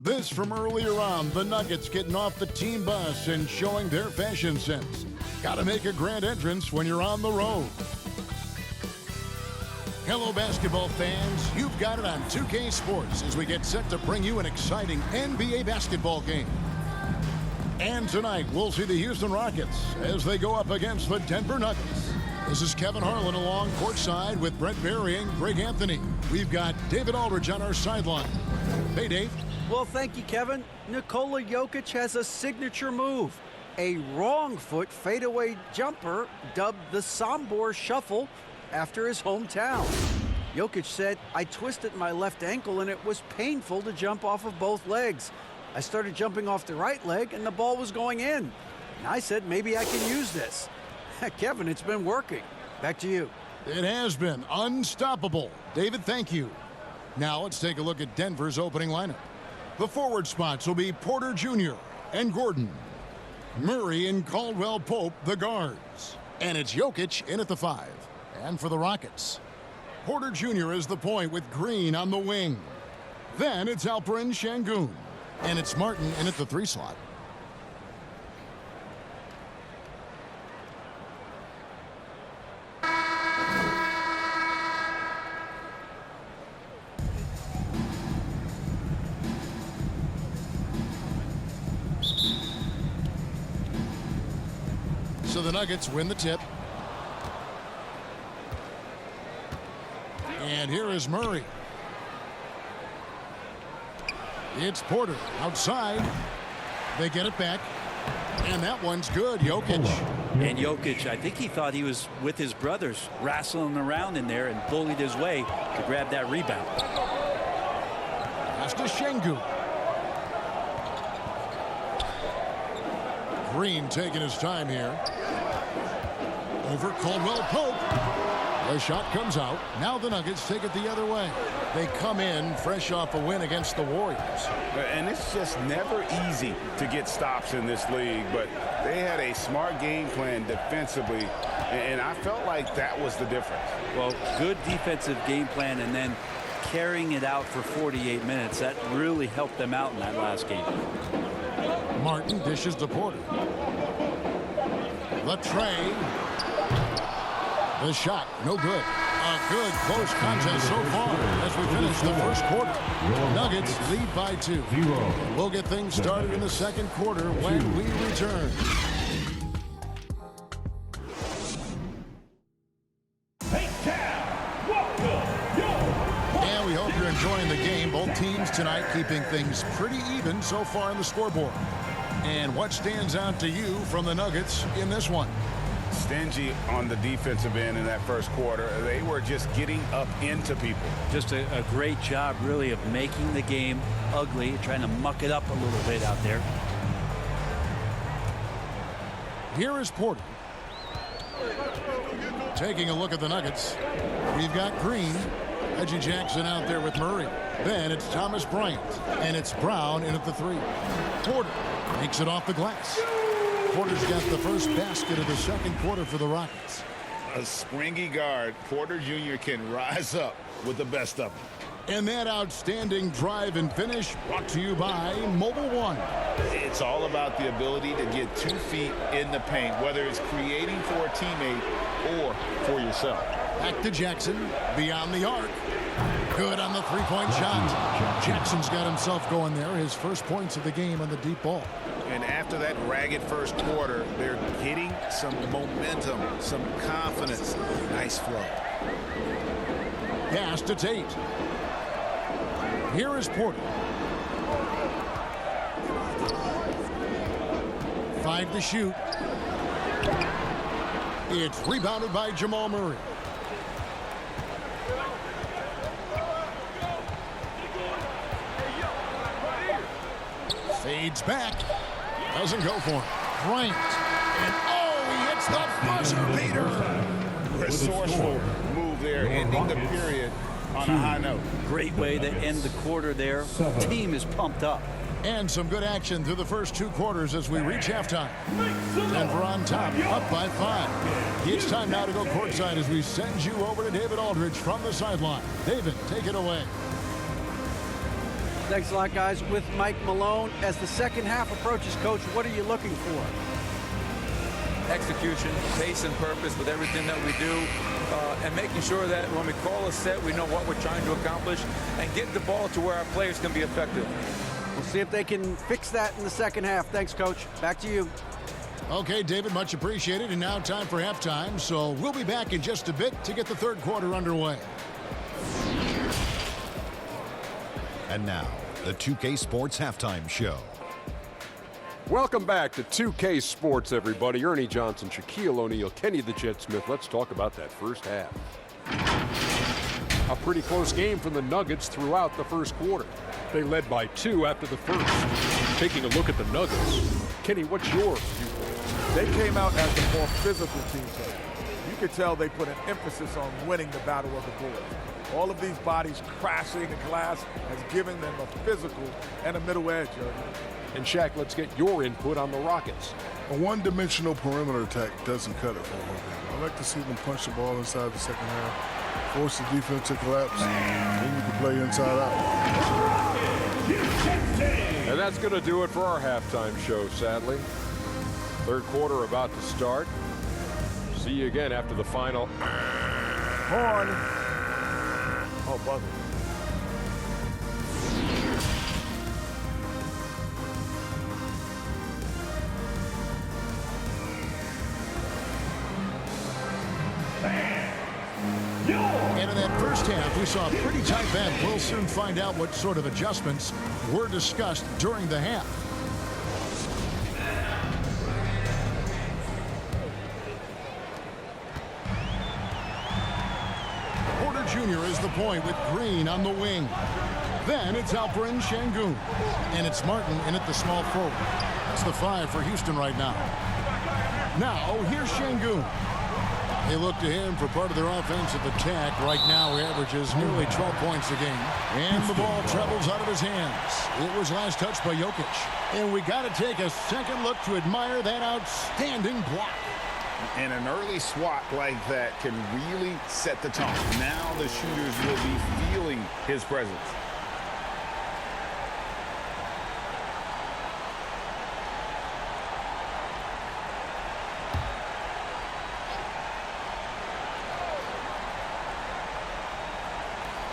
This from earlier on, the Nuggets getting off the team bus and showing their fashion sense. Gotta make a grand entrance when you're on the road. Hello, basketball fans. You've got it on 2K Sports as we get set to bring you an exciting NBA basketball game. And tonight, we'll see the Houston Rockets as they go up against the Denver Nuggets. This is Kevin Harlan along courtside with Brent Barry and Greg Anthony. We've got David Aldridge on our sideline. Hey, Dave. Well, thank you, Kevin. Nikola Jokic has a signature move. A wrong foot fadeaway jumper dubbed the Sombor Shuffle after his hometown. Jokic said, "I twisted my left ankle and it was painful to jump off of both legs. I started jumping off the right leg and the ball was going in. And I said, maybe I can use this." Kevin, it's been working. Back to you. It has been unstoppable. David, thank you. Now let's take a look at Denver's opening lineup. The forward spots will be Porter Jr. and Gordon. Murray and Caldwell-Pope, the guards. And it's Jokic in at the 5. And for the Rockets, Porter Jr. is the point with Green on the wing. Then it's Alperen Şengün. And it's Martin in at the 3 slot. So the Nuggets win the tip. And here is Murray. It's Porter outside. They get it back. And that one's good. Jokic. And Jokic, I think he thought he was with his brothers, wrestling around in there and bullied his way to grab that rebound. Pass to Şengün. Green taking his time here. Over Caldwell-Pope. The shot comes out. Now the Nuggets take it the other way. They come in fresh off a win against the Warriors. And it's just never easy to get stops in this league, but they had a smart game plan defensively, and I felt like that was the difference. Well, good defensive game plan and then carrying it out for 48 minutes. That really helped them out in that last game. Martin dishes to Porter. The tray. The shot, no good. A good close contest so far as we finish the first quarter. Nuggets lead by 2. We'll get things started in the second quarter when we return. And we hope you're enjoying the game. Both teams tonight keeping things pretty even so far on the scoreboard. And what stands out to you from the Nuggets in this one? Stingy on the defensive end in that first quarter. They were just getting up into people. Just a great job, really, of making the game ugly, trying to muck it up a little bit out there. Here is Porter. Taking a look at the Nuggets. We've got Green. Reggie Jackson out there with Murray. Then it's Thomas Bryant. And it's Brown in at the 3. Porter makes it off the glass. Porter's got the first basket of the second quarter for the Rockets. A springy guard, Porter Jr. can rise up with the best of them. And that outstanding drive and finish brought to you by Mobile One. It's all about the ability to get 2 feet in the paint, whether it's creating for a teammate or for yourself. Back to Jackson, beyond the arc. Good on the 3-point shot. Jackson's got himself going there, his first points of the game on the deep ball. And after that ragged first quarter, they're getting some momentum, some confidence. Nice flow. Pass to Tate. Here is Porter. 5 to shoot. It's rebounded by Jamal Murray. Fades back. Doesn't go for him. Bryant. And he hits the buzzer beater. Resourceful move there, ending the period on a high note. Great way to end the quarter there. Team is pumped up. And some good action through the first 2 quarters as we reach halftime. Denver on top, up by 5. It's time now to go courtside as we send you over to David Aldridge from the sideline. David, take it away. Thanks a lot, guys. With Mike Malone, as the second half approaches, Coach, what are you looking for? Execution, pace and purpose with everything that we do, and making sure that when we call a set, we know what we're trying to accomplish and get the ball to where our players can be effective. We'll see if they can fix that in the second half. Thanks, Coach. Back to you. Okay, David, much appreciated. And now time for halftime. So we'll be back in just a bit to get the third quarter underway. And now, the 2K Sports Halftime Show. Welcome back to 2K Sports, everybody. Ernie Johnson, Shaquille O'Neal, Kenny the Jet Smith. Let's talk about that first half. A pretty close game from the Nuggets throughout the first quarter. They led by 2 after the first. Taking a look at the Nuggets. Kenny, what's your viewpoint? They came out as the more physical team today. You could tell they put an emphasis on winning the battle of the boards. All of these bodies crashing the glass has given them a physical and a middle edge. And Shaq, let's get your input on the Rockets. A one-dimensional perimeter attack doesn't cut it for them. I like to see them punch the ball inside the second half, force the defense to collapse, then you can play inside out. And that's going to do it for our halftime show, sadly. Third quarter about to start. See you again after the final. Horn. Oh, buzzer. And in that first half, we saw a pretty tight bend. We'll soon find out what sort of adjustments were discussed during the half. Porter Jr. is the point with Green on the wing. Then it's Alperen Şengün. And it's Martin in at the small forward. That's the 5 for Houston right now. Now, here's Şengün. They look to him for part of their offensive attack. Right now, he averages nearly 12 points a game. And the ball travels out of his hands. It was last touched by Jokic. And we got to take a second look to admire that outstanding block. And an early swat like that can really set the tone. Now the shooters will be feeling his presence.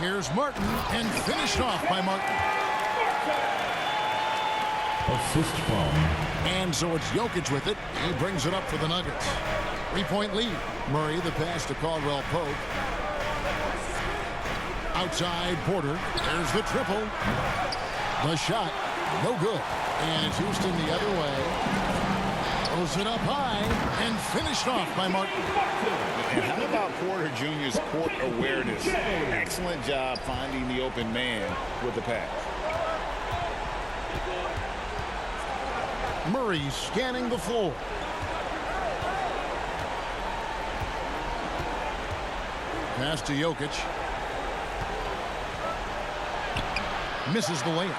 Here's Martin, and finished off by Martin. Assist foul. And so it's Jokic with it. He brings it up for the Nuggets. 3-point lead. Murray, the pass to Caldwell Pope. Outside Porter. There's the triple. The shot, no good. And it's Houston the other way. Throws it up high and finished off by Martin. And how about Porter Jr.'s court awareness? Excellent job finding the open man with the pass. Murray scanning the floor. Pass to Jokic. Misses the layup.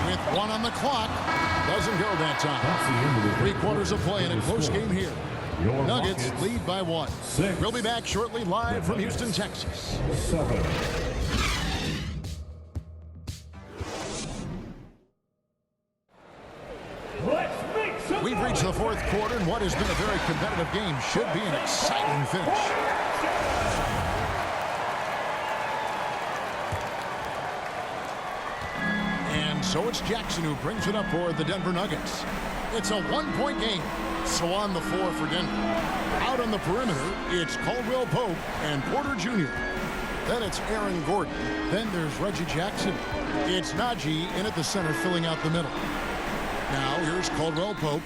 With 1 on the clock. Doesn't go that time. 3 quarters of play in a close game here. Nuggets lead by 1. We'll be back shortly live from Houston, Texas. 7. We've reached the 4th quarter, and what has been a very competitive game should be an exciting finish. And so it's Jackson who brings it up for the Denver Nuggets. It's a 1-point game, so on the floor for Denver. Out on the perimeter, it's Caldwell Pope and Porter Jr. Then it's Aaron Gordon. Then there's Reggie Jackson. It's Najee in at the center, filling out the middle. Now here's Caldwell Pope.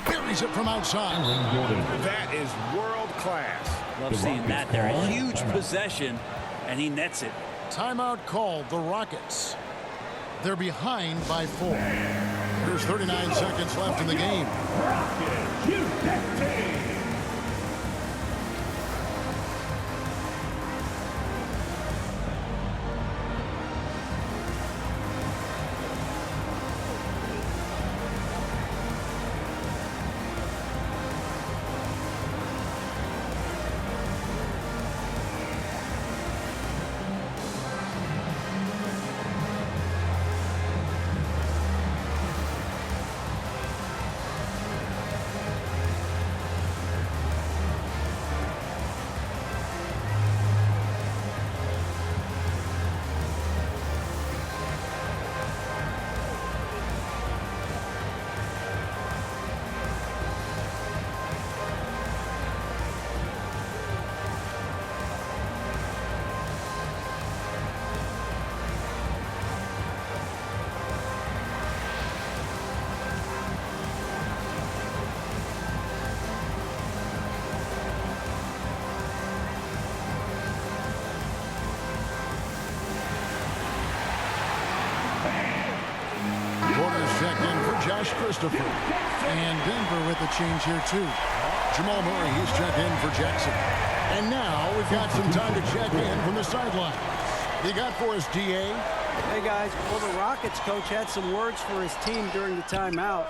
Buries it from outside. That is world class. Love seeing that there. A huge possession, and he nets it. Timeout called the Rockets. They're behind by 4. There's 39 seconds left in the game. Christopher. And Denver with the change here, too. Jamal Murray, he's checked in for Jackson. And now we've got some time to check in from the sidelines. You got for us, D.A.? Hey, guys. Well, the Rockets coach had some words for his team during the timeout.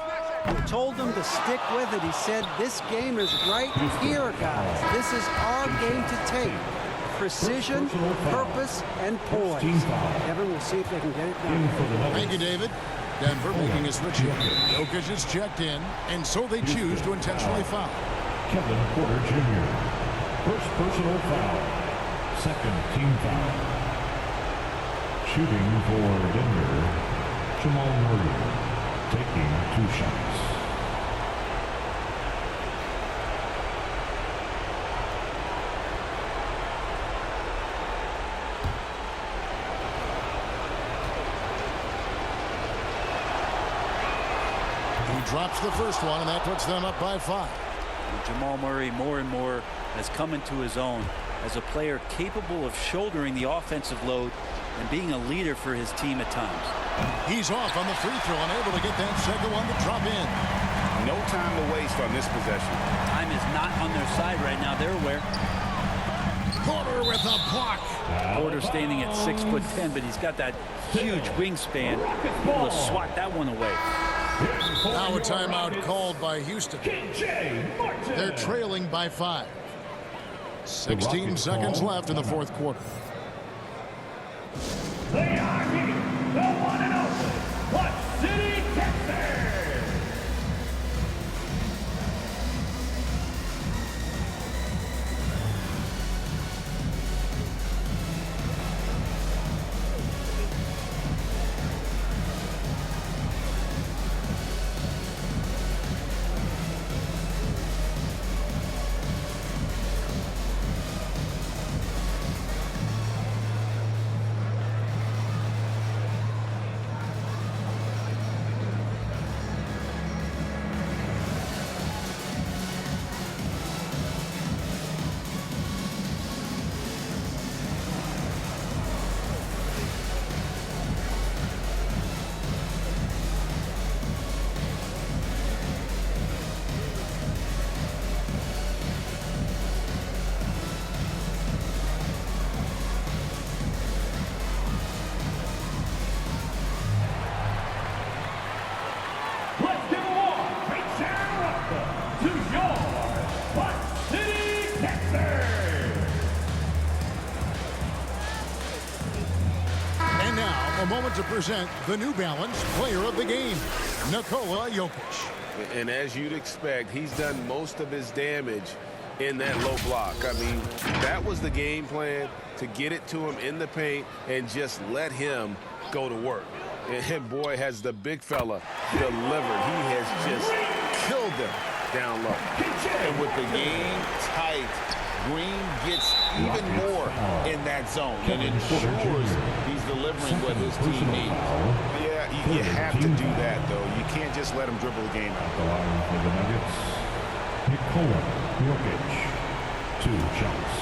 He told them to stick with it. He said, this game is right here, guys. This is our game to take. Precision, purpose, and poise. Evan, we'll see if they can get it done. Thank you, David. Denver making a switch here. Jokic is checked in, and so they choose to intentionally foul. Kevin Porter Jr. First personal foul. Second team foul. Shooting for Denver, Jamal Murray, taking 2 shots. He drops the first one, and that puts them up by 5. Jamal Murray more and more has come into his own as a player capable of shouldering the offensive load and being a leader for his team at times. He's off on the free throw and able to get that second one to drop in. No time to waste on this possession. Time is not on their side right now. They're aware. Porter with a block. Porter standing at 6'10", but he's got that huge wingspan. Able to swat that one away. Now a timeout called by Houston. They're trailing by 5. 16 seconds left in the fourth quarter. They are here, the one and only What City, Texas. A moment to present the New Balance Player of the Game, Nikola Jokic. And as you'd expect, he's done most of his damage in that low block. I mean, that was the game plan, to get it to him in the paint and just let him go to work. And boy, has the big fella delivered. He has just killed them down low. And with the game tight, Green gets even more in that zone and ensures he's delivering what his team needs. Yeah, you have to do that, though. You can't just let him dribble the game out. The line for the Nuggets, Nikola Jokic, 2 shots.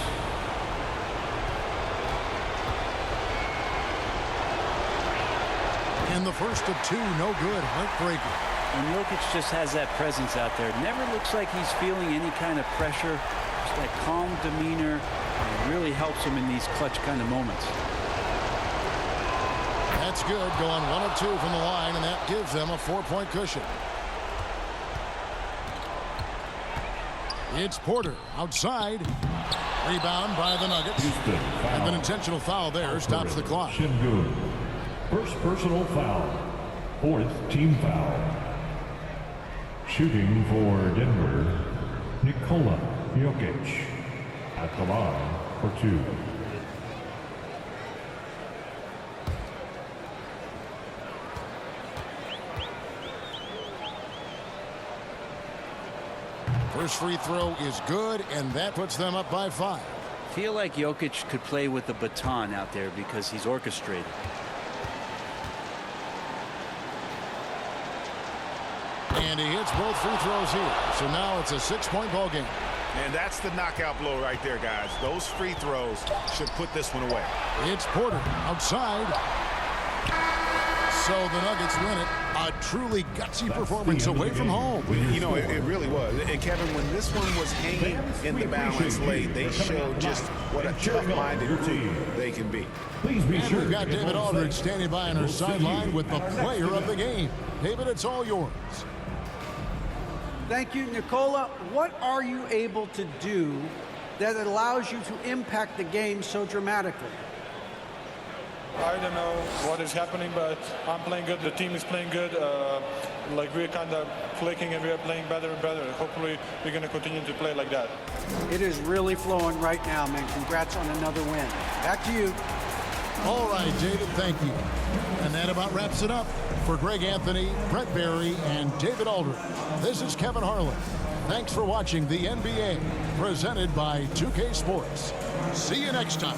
And the first of 2, no good, heartbreaker. And Jokic just has that presence out there. Never looks like he's feeling any kind of pressure. Just that calm demeanor. It really helps him in these clutch kind of moments. That's good, going 1 of 2 from the line, and that gives them a 4-point cushion. It's Porter outside. Rebound by the Nuggets. And an intentional foul there stops the clock. Shingun. First personal foul. 4th team foul. Shooting for Denver, Nikola Jokic at the line for 2. First free throw is good, and that puts them up by 5. Feel like Jokic could play with the baton out there because he's orchestrated. And he hits both free throws here. So now it's a 6-point ball game. And that's the knockout blow right there, guys. Those free throws should put this one away. It's Porter outside. So the Nuggets win it. A truly gutsy performance away from home. You know, it really was. And Kevin, when this one was hanging in the balance late, they showed just what a tough-minded group they can be. And we've got David Aldridge standing by on our sideline with the player of the game. David, it's all yours. Thank you, Nicola. What are you able to do that allows you to impact the game so dramatically? I don't know what is happening, but I'm playing good. The team is playing good. Like we're kind of clicking and we're playing better and better. Hopefully we're going to continue to play like that. It is really flowing right now, man. Congrats on another win. Back to you. All right, David, thank you. And that about wraps it up. For Greg Anthony, Brett Barry, and David Aldridge, this is Kevin Harlan. Thanks for watching the NBA, presented by 2K Sports. See you next time.